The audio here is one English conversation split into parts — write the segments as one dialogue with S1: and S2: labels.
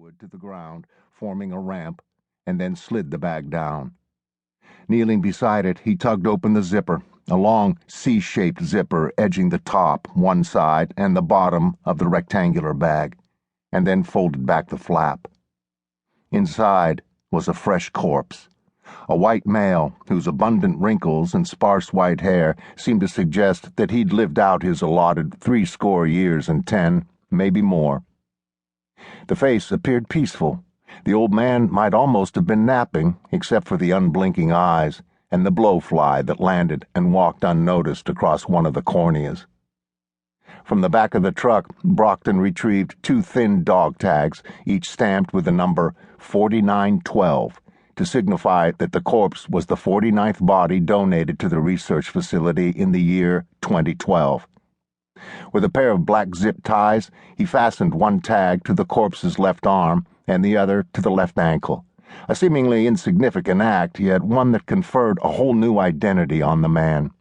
S1: wood to the ground, forming a ramp, and then slid the bag down. Kneeling beside it, he tugged open the zipper, a long C-shaped zipper edging the top, one side, and the bottom of the rectangular bag, and then folded back the flap. Inside was a fresh corpse. A white male whose abundant wrinkles and sparse white hair seemed to suggest that he'd lived out his allotted 60 years and 10, maybe more. The face appeared peaceful. The old man might almost have been napping, except for the unblinking eyes and the blowfly that landed and walked unnoticed across one of the corneas. From the back of the truck, Brockton retrieved 2 thin dog tags, each stamped with the number 4912, to signify that the corpse was the 49th body donated to the research facility in the year 2012. With a pair of black zip ties, he fastened one tag to the corpse's left arm and the other to the left ankle, a seemingly insignificant act, yet one that conferred a whole new identity on the man.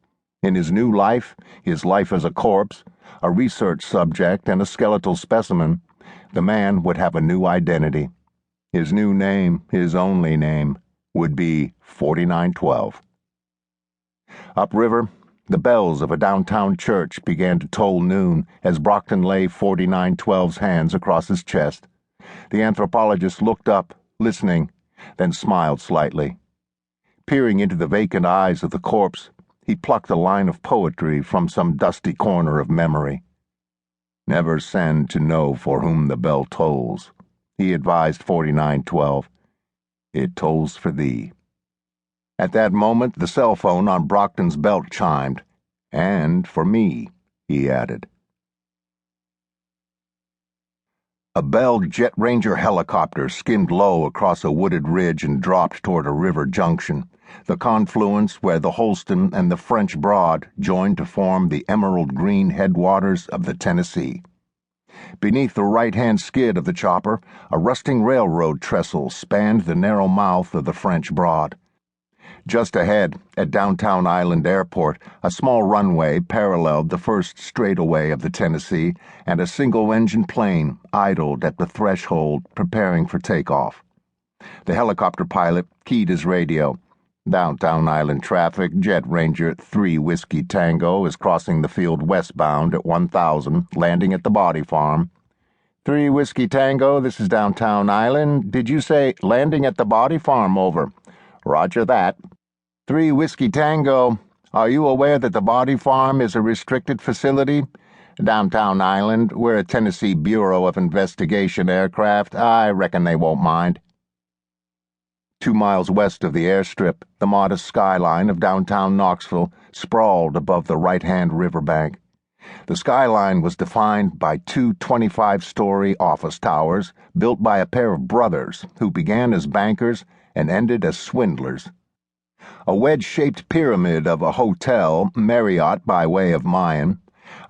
S1: In his new life, his life as a corpse, a research subject, and a skeletal specimen, the man would have a new identity. His new name, his only name, would be 4912. Upriver, the bells of a downtown church began to toll noon as Brockton lay 4912's hands across his chest. The anthropologist looked up, listening, then smiled slightly. Peering into the vacant eyes of the corpse, he plucked a line of poetry from some dusty corner of memory. "Never send to know for whom the bell tolls," he advised 4912. "It tolls for thee." At that moment, the cell phone on Brockton's belt chimed. "And for me," he added. A Bell Jet Ranger helicopter skimmed low across a wooded ridge and dropped toward a river junction, the confluence where the Holston and the French Broad joined to form the emerald green headwaters of the Tennessee. Beneath the right-hand skid of the chopper, a rusting railroad trestle spanned the narrow mouth of the French Broad. Just ahead, at Downtown Island Airport, a small runway paralleled the first straightaway of the Tennessee, and a single-engine plane idled at the threshold, preparing for takeoff. The helicopter pilot keyed his radio. "Downtown Island traffic, Jet Ranger 3 Whiskey Tango is crossing the field westbound at 1000, landing at the Body Farm." 3 Whiskey Tango, this is Downtown Island. Did you say landing at the Body Farm? Over. Roger that. 3 Whiskey Tango, are you aware that the Body Farm is a restricted facility? Downtown Island, we're a Tennessee Bureau of Investigation aircraft. I reckon they won't mind. 2 miles west of the airstrip, the modest skyline of downtown Knoxville sprawled above the right-hand riverbank. The skyline was defined by 2 25-story office towers built by a pair of brothers who began as bankers and ended as swindlers. A wedge-shaped pyramid of a hotel, Marriott by way of Mayan,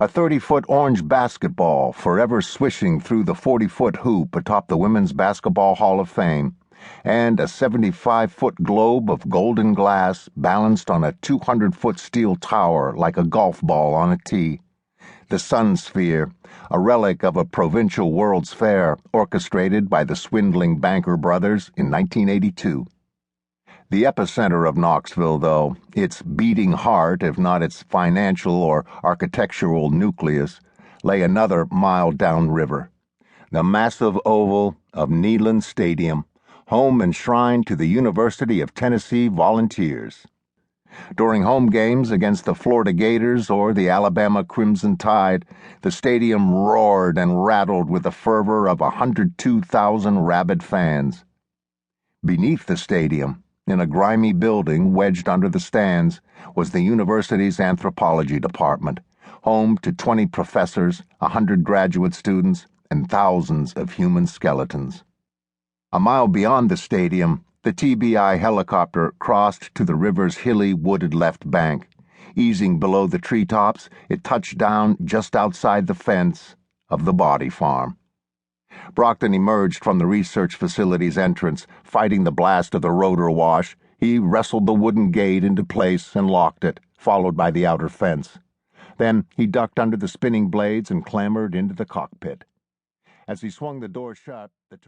S1: a 30-foot orange basketball forever swishing through the 40-foot hoop atop the Women's Basketball Hall of Fame, and a 75-foot globe of golden glass balanced on a 200-foot steel tower like a golf ball on a tee. The Sun Sphere, a relic of a provincial World's Fair orchestrated by the swindling banker brothers in 1982. The epicenter of Knoxville, though, its beating heart, if not its financial or architectural nucleus, lay another mile downriver. The massive oval of Neyland Stadium, home and shrine to the University of Tennessee Volunteers. During home games against the Florida Gators or the Alabama Crimson Tide, the stadium roared and rattled with the fervor of 102,000 rabid fans. Beneath the stadium, in a grimy building wedged under the stands, was the university's anthropology department, home to 20 professors, 100 graduate students, and thousands of human skeletons. A mile beyond the stadium, the TBI helicopter crossed to the river's hilly, wooded left bank. Easing below the treetops, it touched down just outside the fence of the Body Farm. Brockton emerged from the research facility's entrance, fighting the blast of the rotor wash. He wrestled the wooden gate into place and locked it, followed by the outer fence. Then he ducked under the spinning blades and clambered into the cockpit. As he swung the door shut, the